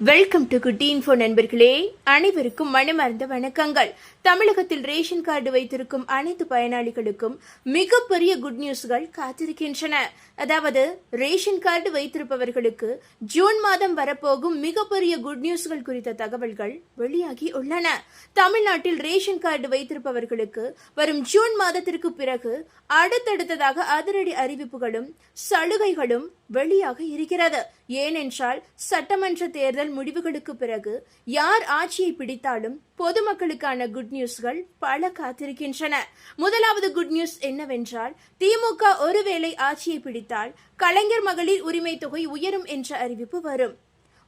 Welcome to குட்டி info நண்பர்களே, அனைவருக்கும் மனமார்ந்த வணக்கங்கள். தமிழகத்தில் ரேஷன் கார்டு வைத்திருக்கும் அனைத்து பயனாளிகளுக்கும் மிகப்பெரிய குட் நியூஸ்கள் காத்திருக்கின்றன. அதாவது ரேஷன் கார்டு வைத்திருப்பவர்களுக்கு ஜூன் மாதம் வரப்போகும் மிகப்பெரிய குட் நியூஸ்கள் குறித்த தகவல்கள் வெளியாகி உள்ளன. தமிழ்நாட்டில் ரேஷன் கார்டு வைத்திருப்பவர்களுக்கு வரும் ஜூன் மாதத்திற்கு பிறகு அடுத்தடுத்ததாக அதிரடி அறிவிப்புகளும் சலுகைகளும் வெளியாக இருக்கிறது. ஏனென்றால் சட்டமன்ற தேர்தல் முடிவுகளுக்கு பிறகு யார் ஆட்சியை பிடித்தாலும் பொதுமக்களுக்கான குட் நியூஸ்கள் பல காத்திருக்கின்றன. முதலாவது குட் நியூஸ் என்னவென்றால், திமுக ஒருவேளை ஆட்சியை பிடித்தால் கலைஞர் மகளிர் உரிமை தொகை உயரும் என்ற அறிவிப்பு வரும்.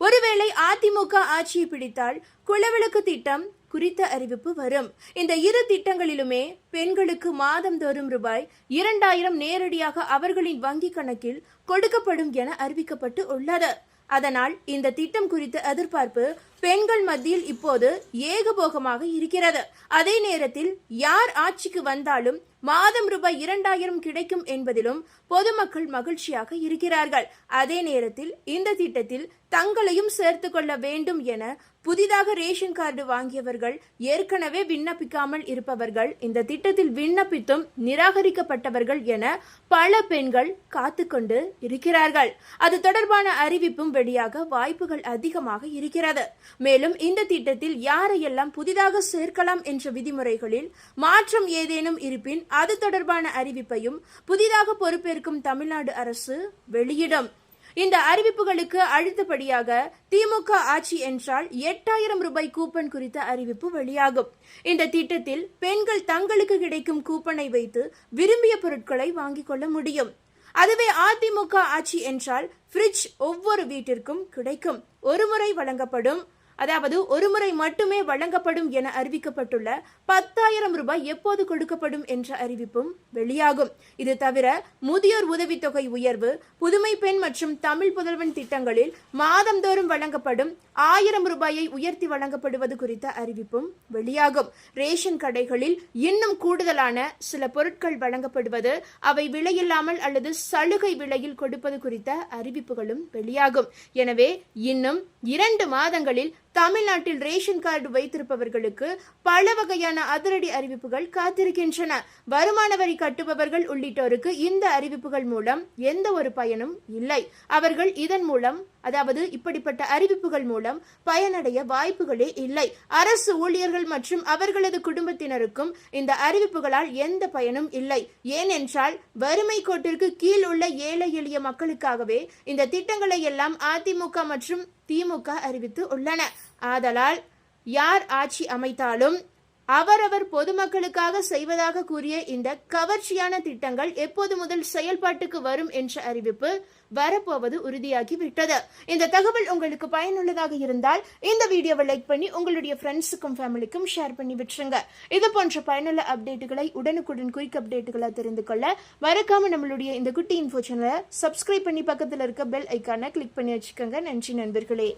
ஒருவேளை அதிமுக ஆட்சியை பிடித்தால் குலவிளக்கு திட்டம் குறித்த அறிவிப்பு வரும். இந்த இரு திட்டங்களிலுமே பெண்களுக்கு மாதந்தோறும் ரூபாய் 2000 நேரடியாக அவர்களின் வங்கி கணக்கில் கொடுக்கப்படும் என அறிவிக்கப்பட்டு உள்ளது. அதனால் இந்த திட்டம் குறித்த எதிர்பார்ப்பு பெண்கள் மத்தியில் இப்போது ஏகபோகமாக இருக்கிறது. அதே நேரத்தில் யார் ஆட்சிக்கு வந்தாலும் மாதம் ரூபாய் 2000 கிடைக்கும் என்பதிலும் பொதுமக்கள் மகிழ்ச்சியாக இருக்கிறார்கள். அதே நேரத்தில் இந்த திட்டத்தில் தங்களையும் சேர்த்து கொள்ள வேண்டும் என புதிதாக ரேஷன் கார்டு வாங்கியவர்கள், ஏற்கனவே விண்ணப்பிக்காமல் இருப்பவர்கள், இந்த திட்டத்தில் விண்ணப்பித்தும் நிராகரிக்கப்பட்டவர்கள் என பல பெண்கள் காத்துக்கொண்டு இருக்கிறார்கள். அது தொடர்பான அறிவிப்பும் வெளியாக வாய்ப்புகள் அதிகமாக இருக்கிறது. மேலும் இந்த திட்டத்தில் யாரையெல்லாம் புதிதாக சேர்க்கலாம் என்ற விதிமுறைகளில் மாற்றம் ஏதேனும் இருப்பின் அது தொடர்பான அறிவிப்பையும் புதிதாக பொறுப்பேற்கும் தமிழ்நாடு அரசு வெளியிடும். இந்த அறிவிப்புகளுக்கு அடுத்தபடியாக திமுக ஆட்சி என்றால் 8000 ரூபாய் கூப்பன் குறித்த அறிவிப்பு வெளியாகும். இந்த திட்டத்தில் பெண்கள் தங்களுக்கு கிடைக்கும் கூப்பனை வைத்து விரும்பிய பொருட்களை வாங்கிக் கொள்ள முடியும். அதுவே அதிமுக ஆட்சி என்றால் ஃப்ரிட்ஜ் ஒவ்வொரு வீட்டிற்கும் கிடைக்கும். ஒருமுறை வழங்கப்படும், அதாவது ஒருமுறை மட்டுமே வழங்கப்படும் என அறிவிக்கப்பட்டுள்ள 10,000 ரூபாய் எப்போது கொடுக்கப்படும் என்ற அறிவிப்பும் வெளியாகும். இது தவிர முதியோர் உதவித்தொகை உயர்வு, புதுமை பெண் மற்றும் தமிழ் புதல்வன் திட்டங்களில் மாதந்தோறும் வழங்கப்படும் 1000 ரூபாயை உயர்த்தி வழங்கப்படுவது குறித்த அறிவிப்பும் வெளியாகும். ரேஷன் கடைகளில் இன்னும் கூடுதலான சில பொருட்கள் வழங்கப்படுவது, அவை விலையில்லாமல் அல்லது சலுகை விலையில் கொடுப்பது குறித்த அறிவிப்புகளும் வெளியாகும். எனவே இன்னும் 2 மாதங்களில் தமிழ்நாட்டில் ரேஷன் கார்டு வைத்திருப்பவர்களுக்கு பல வகையான அதிரடி அறிவிப்புகள் காத்திருக்கின்றன. வருமான வரி கட்டுபவர்கள் உள்ளிட்டோருக்கு இந்த அறிவிப்புகள் மூலம் எந்த ஒரு பயனும் இல்லை. அவர்கள் இதன் மூலம், அதாவது இப்படிப்பட்ட அறிவிப்புகள் மூலம் பயனடைய வாய்ப்புகளே இல்லை. அரசு ஊழியர்கள் மற்றும் அவர்களது குடும்பத்தினருக்கும் இந்த அறிவிப்புகளால் எந்த பயனும் இல்லை. ஏனென்றால் வறுமை கோட்டிற்கு கீழ் உள்ள ஏழை எளிய மக்களுக்காகவே இந்த திட்டங்களை எல்லாம் அதிமுக மற்றும் திமுக அறிவித்து உள்ளன. ஆதலால் யார் ஆட்சி அமைத்தாலும் அவரவர் பொதுமக்களுக்காக செய்வதாக கூறிய இந்த கவர்ச்சியான திட்டங்கள் எப்போது முதல் செயல்பாட்டுக்கு வரும் என்ற அறிவிப்பு வரப்போவது உறுதியாகிவிட்டது. இந்த தகவல் உங்களுக்கு பயனுள்ளதாக இருந்தால் இந்த வீடியோவை லைக் பண்ணி உங்களுடைய ஃப்ரெண்ட்ஸுக்கும் ஃபேமிலிக்கும் ஷேர் பண்ணி விட்டுருங்க. இது போன்ற பயனுள்ள அப்டேட்டுகளை உடனுக்குடன் குயிக் அப்டேட்டுகளை தெரிந்து கொள்ள மறக்காம நம்மளுடைய இந்த குட்டி இன்ஃபோ சேனலை சப்ஸ்கிரைப் பண்ணி பக்கத்தில் இருக்க பெல் ஐக்கானை கிளிக் பண்ணி வச்சுக்கோங்க. நன்றி நண்பர்களே.